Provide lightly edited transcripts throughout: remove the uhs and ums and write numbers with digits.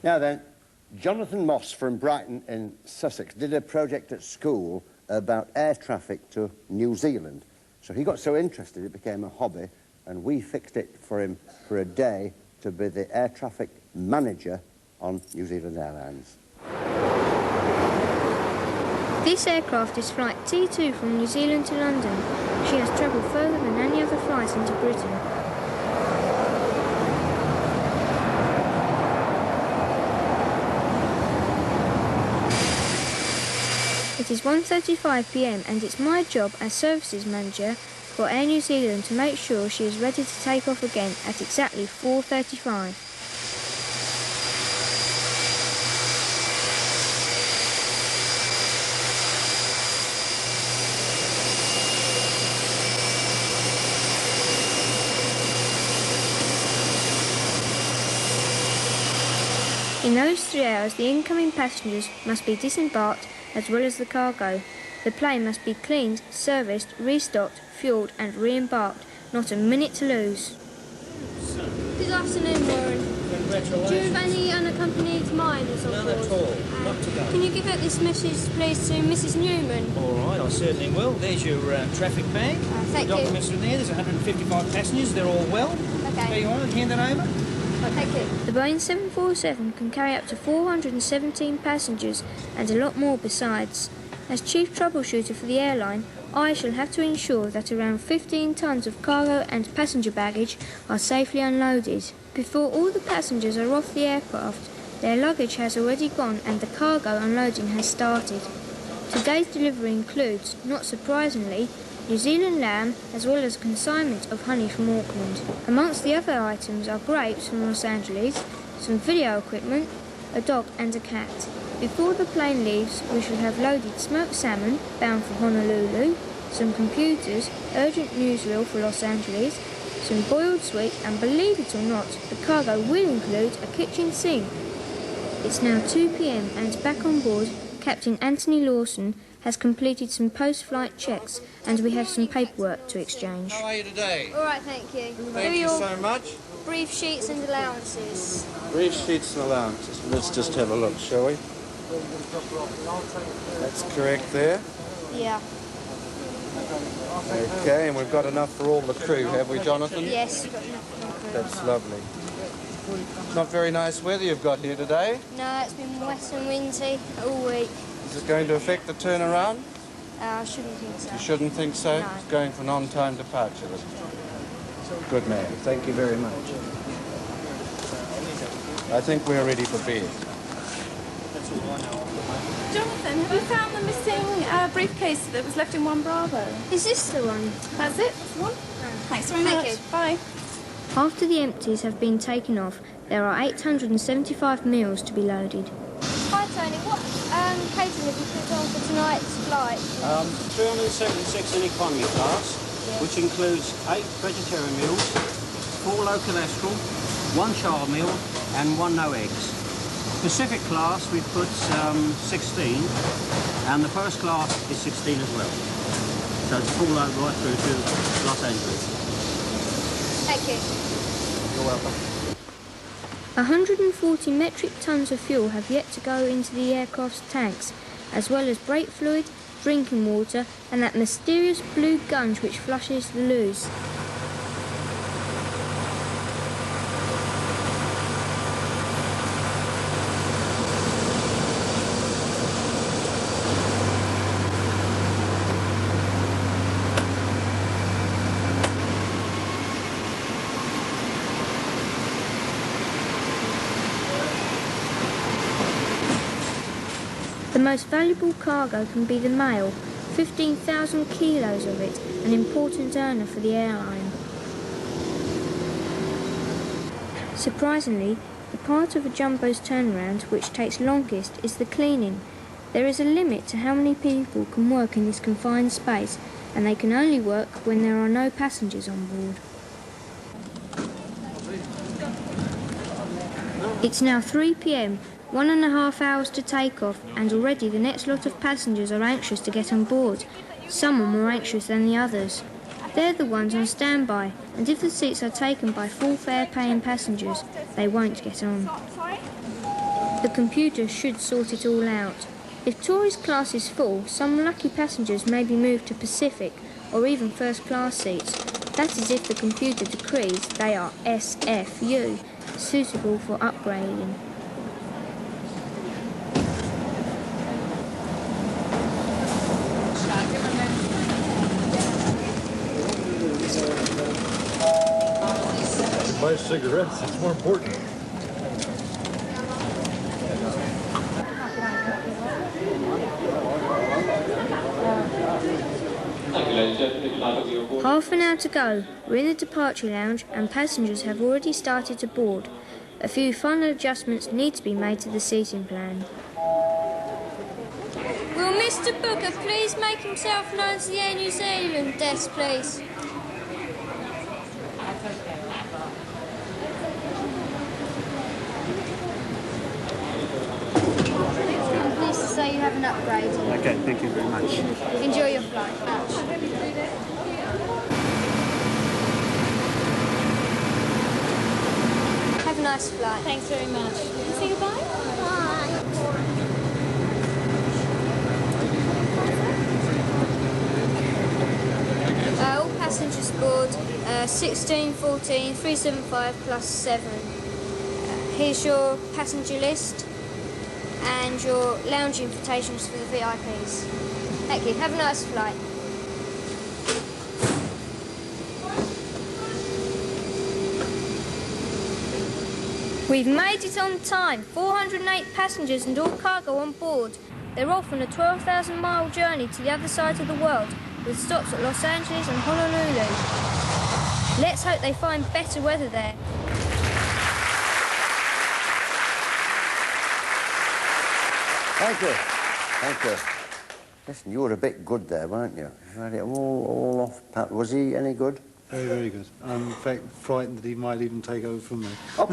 Now then, Jonathan Moss from Brighton in Sussex did a project at school about air traffic to New Zealand. So he got so interested it became a hobby, and we fixed it for him for a day to be the air traffic manager on New Zealand Airlines. This aircraft is flight T2 from New Zealand to London. She has travelled further than any other flight into Britain. It is 1:35 p.m. and it's my job as services manager for Air New Zealand to make sure she is ready to take off again at exactly 4:35. In those 3 hours, the incoming passengers must be disembarked as well as the cargo. The plane must be cleaned, serviced, restocked, fuelled and re-embarked. Not a minute to lose. Good afternoon, Warren. Congratulations. Do you have any unaccompanied minors on board? None at all. Not today. Can you give out this message, please, to Mrs. Newman? All right, I certainly will. There's your traffic bag. Thank you. Documents are there. There's 155 passengers. They're all well. Okay. There you are. Hand that over. Thank you. The Boeing 747 can carry up to 417 passengers and a lot more besides. As chief troubleshooter for the airline, I shall have to ensure that around 15 tons of cargo and passenger baggage are safely unloaded. Before all the passengers are off the aircraft, their luggage has already gone and the cargo unloading has started. Today's delivery includes, not surprisingly, New Zealand lamb as well as consignment of honey from Auckland. Amongst the other items are grapes from Los Angeles, some video equipment, a dog and a cat. Before the plane leaves, we shall have loaded smoked salmon, bound for Honolulu, some computers, urgent newsreel for Los Angeles, some boiled sweet, and believe it or not, the cargo will include a kitchen sink. It's now 2 p.m. and back on board, Captain Anthony Lawson has completed some post-flight checks and we have some paperwork to exchange. How are you today? All right, thank you. Thank you so much. Brief sheets and allowances. Brief sheets and allowances. Let's just have a look, shall we? That's correct there. Yeah. Okay, and we've got enough for all the crew, have we, Jonathan? Yes, we've got enough. That's lovely. Not very nice weather you've got here today. No, it's been wet and windy all week. Is it going to affect the turnaround? I shouldn't think so. You shouldn't think so? No. It's going for an on-time departure. Good man. Thank you very much. I think we're ready for bed. Jonathan, have you found the missing briefcase that was left in 1 Bravo? Is this the one? That's it? That's the one? Thanks very much. Thank you. Bye. After the empties have been taken off, there are 875 meals to be loaded. Hi, Tony. What catering have you put on for tonight's flight? 376 in economy class, which includes 8 vegetarian meals, 4 low cholesterol, 1 child meal, and 1 no eggs. Pacific class, we've put 16, and the first class is 16 as well. So it's full load right through to Los Angeles. Thank you. You're welcome. 140 metric tons of fuel have yet to go into the aircraft's tanks, as well as brake fluid, drinking water, and that mysterious blue gunge which flushes the loos. The most valuable cargo can be the mail, 15,000 kilos of it, an important earner for the airline. Surprisingly, the part of a jumbo's turnaround which takes longest is the cleaning. There is a limit to how many people can work in this confined space, and they can only work when there are no passengers on board. It's now 3 p.m, 1.5 hours to take off, and already the next lot of passengers are anxious to get on board. Some are more anxious than the others. They're the ones on standby, and if the seats are taken by full fare paying passengers, they won't get on. The computer should sort it all out. If tourist class is full, some lucky passengers may be moved to Pacific or even first class seats. That is if the computer decrees they are SFU, suitable for upgrading. Buy cigarettes, it's more important. Half an hour to go. We're in the departure lounge and passengers have already started to board. A few final adjustments need to be made to the seating plan. Will Mr. Booker please make himself known to the Air New Zealand desk, please? I'm pleased to say you have an upgrade. Okay, thank you very much. Enjoy your flight. Have a nice flight. Thanks very much. Say goodbye. All passengers aboard 16, 14, 375 plus 7. Here's your passenger list and your lounge invitations for the VIPs. Thank you. Have a nice flight. We've made it on time. 408 passengers and all cargo on board. They're off on a 12,000-mile journey to the other side of the world, with stops at Los Angeles and Honolulu. Let's hope they find better weather there. Thank you. Thank you. Listen, you were a bit good there, weren't you? You had it all off pat. Was he any good? Very, very good. I'm in fact frightened that he might even take over from me. Oh,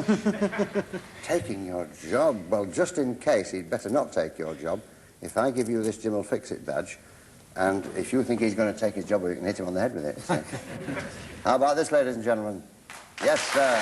taking your job? Well, just in case, he'd better not take your job. If I give you this Jim will fix it badge, and if you think he's going to take his job, well, you can hit him on the head with it. How about this, ladies and gentlemen? Yes, sir.